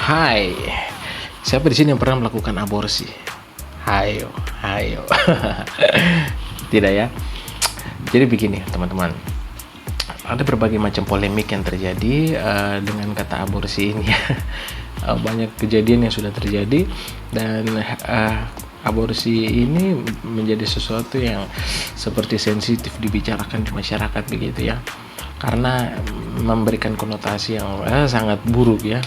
Hai, siapa di sini yang pernah melakukan aborsi? Hayo, hayo. Tidak ya. Jadi begini, teman-teman. Ada berbagai macam polemik yang terjadi dengan kata aborsi ini. Banyak kejadian yang sudah terjadi dan aborsi ini menjadi sesuatu yang seperti sensitif dibicarakan di masyarakat begitu ya. Karena memberikan konotasi yang sangat buruk ya.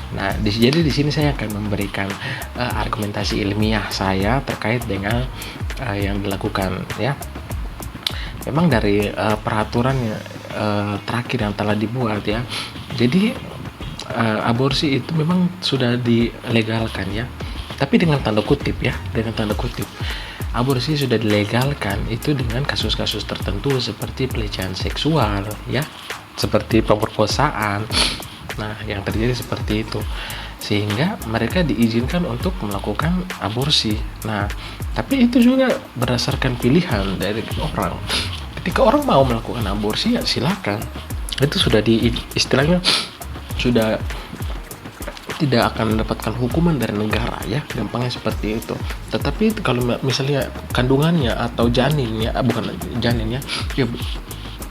Nah, jadi di sini saya akan memberikan argumentasi ilmiah saya terkait dengan yang dilakukan ya. Memang dari peraturan terakhir yang telah dibuat ya. Jadi aborsi itu memang sudah dilegalkan ya. Tapi dengan tanda kutip ya, dengan tanda kutip. Aborsi sudah dilegalkan itu dengan kasus-kasus tertentu seperti pelecehan seksual ya, seperti pemerkosaan. Nah, yang terjadi seperti itu, sehingga mereka diizinkan untuk melakukan aborsi. Nah, tapi itu juga berdasarkan pilihan dari orang. Ketika orang mau melakukan aborsi ya silakan. Itu sudah istilahnya sudah tidak akan mendapatkan hukuman dari negara ya, gampangnya seperti itu. Tetapi kalau misalnya kandungannya atau janinnya, bukan janinnya, ya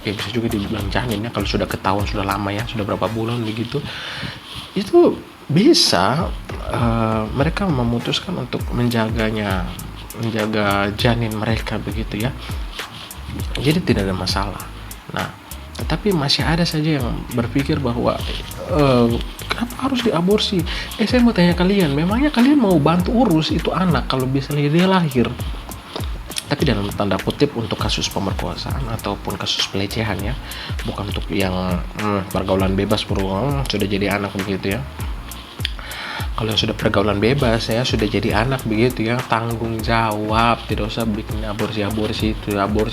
bisa juga dibilang janin ya, kalau sudah ketahuan sudah lama ya, sudah berapa bulan begitu, itu bisa mereka memutuskan untuk menjaga janin mereka begitu ya. Jadi tidak ada masalah. Nah, tetapi masih ada saja yang berpikir bahwa kenapa harus diaborsi? Saya mau tanya kalian, memangnya kalian mau bantu urus itu anak kalau misalnya dia lahir? Tapi dalam tanda kutip untuk kasus pemerkosaan ataupun kasus pelecehan ya, bukan untuk yang pergaulan bebas sudah jadi anak begitu ya. Kalau yang sudah pergaulan bebas ya, sudah jadi anak begitu ya, tanggung jawab, tidak usah bikin aborsi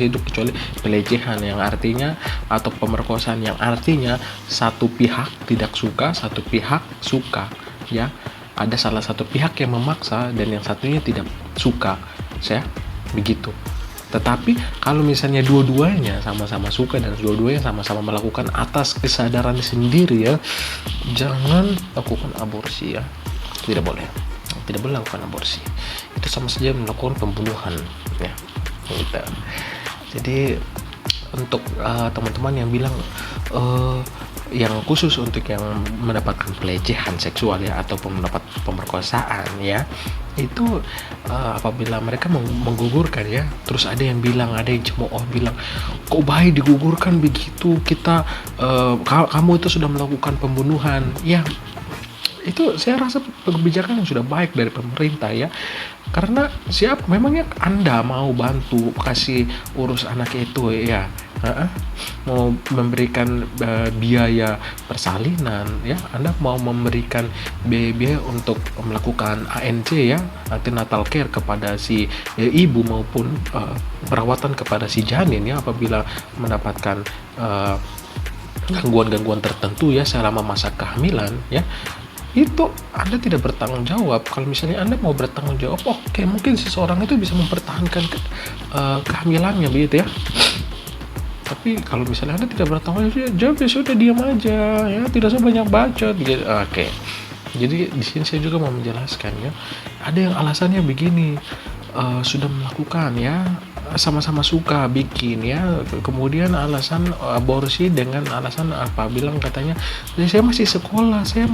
itu kecuali pelecehan yang artinya atau pemerkosaan yang artinya satu pihak tidak suka, satu pihak suka ya. Ada salah satu pihak yang memaksa dan yang satunya tidak suka ya, begitu. Tetapi kalau misalnya dua-duanya sama-sama suka dan dua-duanya sama-sama melakukan atas kesadaran sendiri ya, jangan lakukan aborsi ya. Tidak boleh lakukan aborsi. Itu sama saja melakukan pembunuhan ya. Gitu. Jadi untuk teman-teman yang bilang yang khusus untuk yang mendapatkan pelecehan seksual ya ataupun mendapat pemerkosaan ya, itu apabila mereka menggugurkan ya, terus ada yang cemooh bilang, kok bayi digugurkan begitu, kita kamu itu sudah melakukan pembunuhan ya. Itu saya rasa kebijakan yang sudah baik dari pemerintah ya, karena memangnya Anda mau bantu kasih urus anak itu ya, mau memberikan biaya persalinan ya, Anda mau memberikan biaya untuk melakukan ANC ya, antenatal care kepada si ibu maupun perawatan kepada si janin ya apabila mendapatkan gangguan-gangguan tertentu ya selama masa kehamilan ya. Itu Anda tidak bertanggung jawab. Kalau misalnya Anda mau bertanggung jawab, oke, mungkin seseorang itu bisa mempertahankan kehamilannya begitu ya. Tapi kalau misalnya Anda tidak bertanggung jawab, ya sudah diam aja ya, tidak usah banyak bacot gitu. Oke. Jadi di sini saya juga mau menjelaskan ya. Ada yang alasannya begini, sudah melakukan ya, sama-sama suka bikin ya, kemudian alasan aborsi dengan alasan apa, bilang katanya saya masih sekolah, saya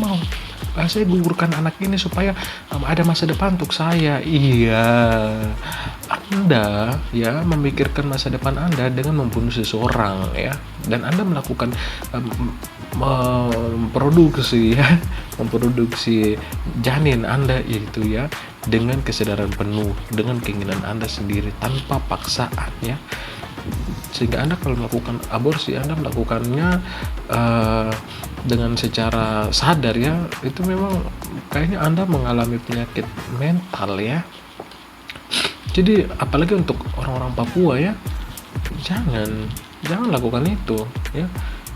gugurkan anak ini supaya ada masa depan untuk saya. Iya, Anda ya memikirkan masa depan Anda dengan membunuh seseorang ya, dan Anda melakukan memproduksi janin Anda itu ya dengan kesadaran penuh, dengan keinginan Anda sendiri tanpa paksaan ya. Sehingga Anda kalau melakukan aborsi, Anda melakukannya dengan secara sadar ya, itu memang kayaknya Anda mengalami penyakit mental ya. Jadi apalagi untuk orang-orang Papua ya, jangan lakukan itu ya.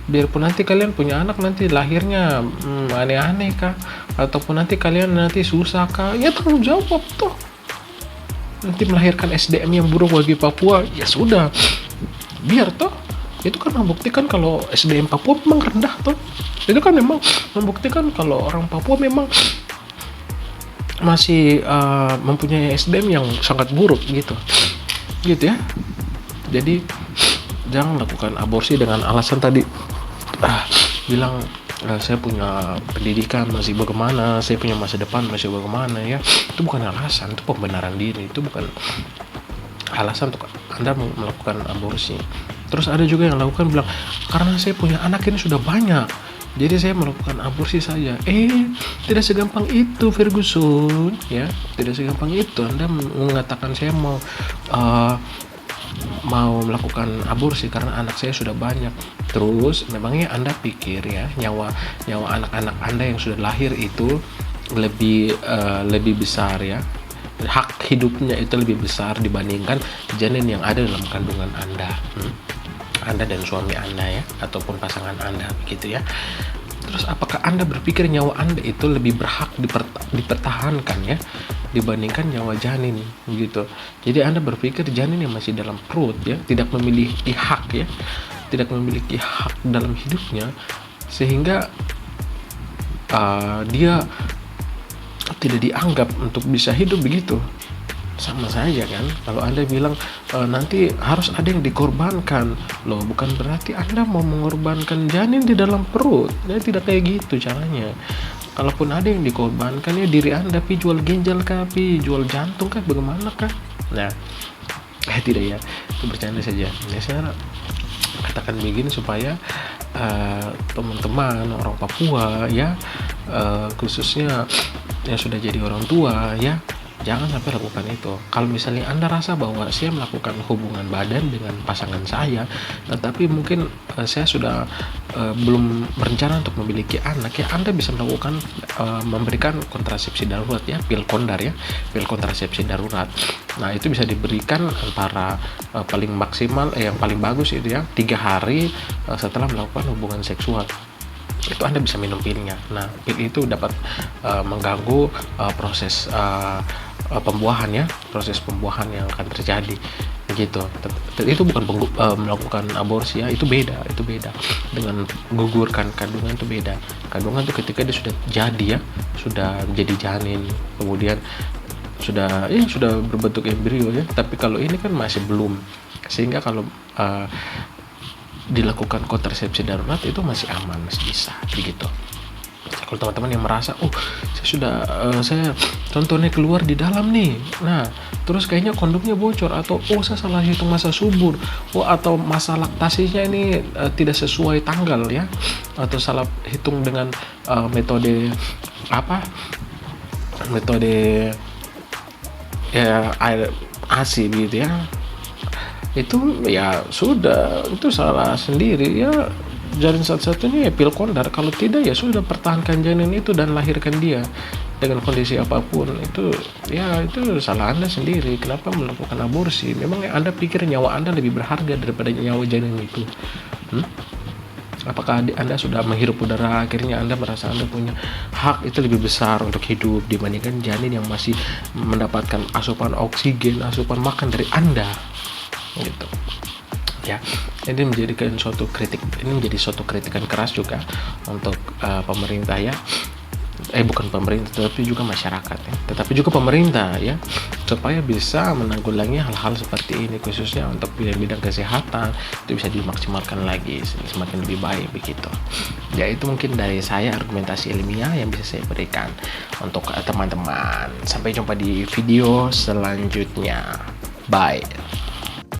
Biarpun nanti kalian punya anak nanti lahirnya aneh-aneh kah, ataupun nanti kalian susah kah, ya tanggung jawab toh. Nanti melahirkan SDM yang buruk bagi Papua, ya sudah, biar toh Itu kan membuktikan kalau SDM Papua memang rendah tuh. Itu kan memang membuktikan kalau orang Papua memang masih mempunyai SDM yang sangat buruk gitu ya. Jadi jangan lakukan aborsi dengan alasan tadi bilang saya punya pendidikan masih bagaimana, saya punya masa depan masih bagaimana ya. Itu bukan alasan, itu pembenaran diri, itu bukan alasan untuk Anda melakukan aborsi. Terus ada juga yang lakukan bilang, karena saya punya anak ini sudah banyak, jadi saya melakukan aborsi saja. Tidak segampang itu, Ferguson ya. Tidak segampang itu Anda mengatakan saya mau melakukan aborsi karena anak saya sudah banyak. Terus memangnya Anda pikir ya nyawa anak-anak Anda yang sudah lahir itu lebih besar ya, hak hidupnya itu lebih besar dibandingkan janin yang ada dalam kandungan Anda dan suami Anda ya, ataupun pasangan Anda begitu ya. Terus apakah Anda berpikir nyawa Anda itu lebih berhak dipertahankan ya dibandingkan nyawa janin gitu. Jadi Anda berpikir janin yang masih dalam perut ya tidak memiliki hak ya, tidak memiliki hak dalam hidupnya, sehingga dia tidak dianggap untuk bisa hidup begitu. Sama saja kan kalau Anda bilang nanti harus ada yang dikorbankan. Loh, bukan berarti Anda mau mengorbankan janin di dalam perut ya, tidak kayak gitu caranya. Kalaupun ada yang dikorbankan ya diri Anda, jual ginjal kah, jual jantung kah, bagaimana kah? Nah, tidak ya, itu bercanda saja ya. Saya katakan begini supaya teman-teman orang Papua ya, khususnya yang sudah jadi orang tua ya, jangan sampai lakukan itu. Kalau misalnya Anda rasa bahwa saya melakukan hubungan badan dengan pasangan saya, tetapi mungkin saya sudah belum berencana untuk memiliki anak ya, Anda bisa melakukan memberikan kontrasepsi darurat ya, pil kondar ya, pil kontrasepsi darurat. Nah, itu bisa diberikan antara paling maksimal yang paling bagus itu ya 3 hari setelah melakukan hubungan seksual. Itu Anda bisa minum pilnya. Nah, pil itu dapat mengganggu proses pembuahan ya, proses pembuahan yang akan terjadi begitu. Itu bukan melakukan aborsi ya, itu beda dengan gugurkan kandungan. Itu beda. Kandungan itu ketika dia sudah jadi ya, sudah jadi janin, kemudian sudah berbentuk embrio ya. Tapi kalau ini kan masih belum, sehingga kalau dilakukan kontrasepsi darurat itu masih aman, masih bisa begitu. Kalau teman-teman yang merasa saya contohnya keluar di dalam nih, nah terus kayaknya kondomnya bocor, atau saya salah hitung masa subur, atau masa laktasinya ini tidak sesuai tanggal ya, atau salah hitung dengan metode ya air ASI gitu ya, itu ya sudah, itu salah sendiri ya. Jalan satu-satunya ya pil kondar. Kalau tidak ya sudah, pertahankan janin itu dan lahirkan dia dengan kondisi apapun. Itu salah Anda sendiri. Kenapa melakukan aborsi? Memang Anda pikir nyawa Anda lebih berharga daripada nyawa janin itu? Apakah Anda sudah menghirup udara, akhirnya Anda merasa Anda punya hak itu lebih besar untuk hidup dibandingkan janin yang masih mendapatkan asupan oksigen, asupan makan dari Anda gitu ya. Ini menjadi suatu kritikan keras juga untuk pemerintah ya, bukan pemerintah tetapi juga masyarakat ya, tetapi juga pemerintah ya, supaya bisa menanggulangi hal-hal seperti ini, khususnya untuk bidang kesehatan itu bisa dimaksimalkan lagi semakin lebih baik begitu ya. Itu mungkin dari saya argumentasi ilmiah yang bisa saya berikan untuk teman-teman. Sampai jumpa di video selanjutnya, bye.